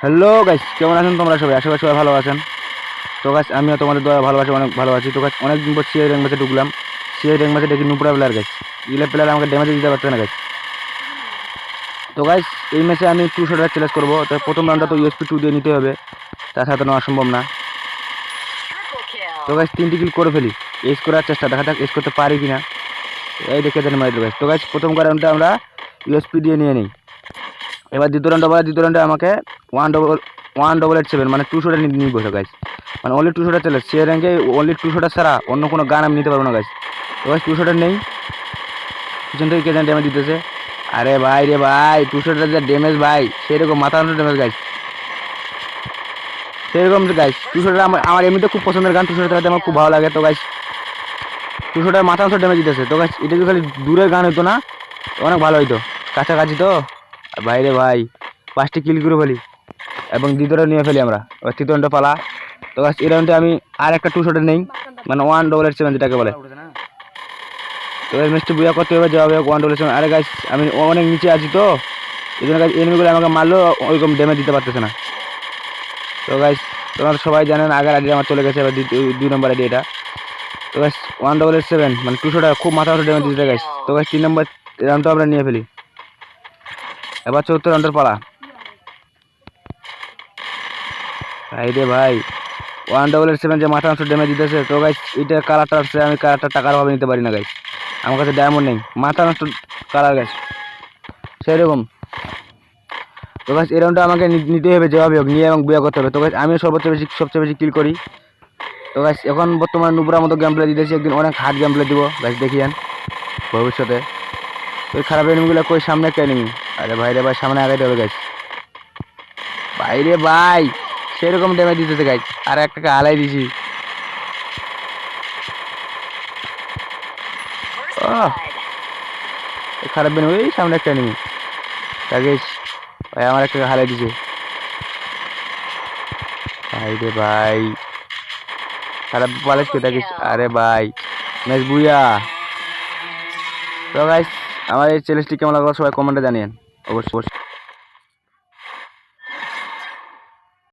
Hello guys, কেমন আছেন তোমরা সবাই? আশা করি সবাই ভালো আছেন। তো গাইস, আমিও তোমাদের দয়া ভালোবাসি, অনেক ভালো আছি। তো গাইস, অনেকদিন পর সিআই র্যাঙ্ক ম্যাচে ঢুকলাম। সিআই র্যাঙ্ক ম্যাচে দেখি নুপুরা প্লেয়ার গাইস, ইলে প্লেয়ার আমাকে ড্যামেজ দিতে পারছে না গাইস। তো গাইস, এই ম্যাচে আমি 200 চ্যালেঞ্জ করবো। তো প্রথম রাউন্ডটা তো ইউএসপি 2 দিয়ে নিতে হবে, তার সাথে নেওয়া সম্ভব না। তো গাইস, 3টি কিল করে ফেলি, এস করার চেষ্টা, দেখা যাক এস করতে পারি কিনা। এই দেখে দেন মারি গাইস। তো গাইস, প্রথম রাউন্ডটা আমরা ইউএসপি দিয়ে নিয়ে নিই। এবার দ্বিতীয় রাউন্ডে আমাকে 1887 মানে 200 নিয়ে বসে গাইস, মানে অনলি 200 চলে সে র্যাঙ্কে, অনলি 200 ছাড়া অন্য কোনো গান আমি নিতে পারবো না গাইস। তো গাইস, 200 নেই, পিছন থেকে কে জানি ড্যামেজ দিতেছে। আরে ভাই রে ভাই, 200 যে ড্যামেজ ভাই, সেরকম মাথা নষ্ট ড্যামেজ গাইস, সেরকম গাইস। 200 আমার আমার এমনিতে খুব পছন্দের গান, 200 চালাতে আমার খুব ভালো লাগে। তো গাইস, 200 মাথা নষ্ট ড্যামেজ দিতেছে। তো গাইস, এটা যদি খালি দূরের গান হইতো না অনেক ভালো হইতো, কাছাকাছি তো। ভাই রে ভাই, 5টি কিল করে ফেলি এবং দ্বিতীয়টা নিয়ে ফেলি আমরা। এবার তৃতীয় রাউন্ডে পালা। তো গাইস, এই রাউন্ডে আমি আর একটা 200 নেই, মানে 1887 যেটাকে বলে। তো এই ম্যাচটি বুয়া করতে হবে, যাবে 1887। আরে গাইস, আমি অনেক নিচে আছি, তো এই জন্য গাইস এনিমিগুলো আমাকে মারলেও ওইরকম ড্যামেজ দিতে পারতেছে না। তো গাইস, তোমরা সবাই জানেন আগের আইডি আমার চলে গেছে, এবার 2 নম্বর আইডি এটা। তো গাইস, 1887 মানে 200 খুব মাথা মাথা ড্যামেজ দিতে গাইস। তো গাইস, 3 নম্বর রাউন্ডটা আমরা নিয়ে ফেলি। এবার 4র্থ রাউন্ডের পালা। ভাই রে ভাই, 1887 যে মাথা অংশ ড্যামেজ দিতেছে। তো গাইস, এটা কালারটা আছে, আমি কালারটা টাকার অভাবে নিতে পারি না গাইস, আমার কাছে ডায়মন্ড নেই, মাথা নষ্ট কালার গাইস সেরকম। তো গাইস, এই রাউন্ডটা আমাকে নিতে হবে যেভাবে হোক, নিয়ে এবং বিয়ে করতে হবে। তো গাইস, আমিও সবচেয়ে বেশি কিল করি। তো গাইস, এখন বর্তমানে নুপুরার মতো গেম প্লে দিতেছি, একদিন অনেক হার্ড গেম প্লে দিব গাইস, দেখিয়েন ভবিষ্যতে। ওই খারাপ এনিমিগুলো কই, সামনে একটা এনিমি। আরে ভাই রে ভাই, সামনে আগাইতে হবে গাইস। ভাই রে ভাই, সেরকম ড্যামেজ দিতেছে গাইস, আর একটাকে হালাই দিছি। খারাপ বেন, ওই সামনে একটা এনিমি রাকেশ ভাই, আমার একটা হারাই দিছে। ভাই রে ভাই, খারাপ পালিস কে থাকিস। আরে ভাই, ম্যাচ বুইয়া। তো গাইস, আমার এই চ্যালেঞ্জটি কেমন লাগলো সবাই কমেন্টে জানিয়েন অবশ্যই।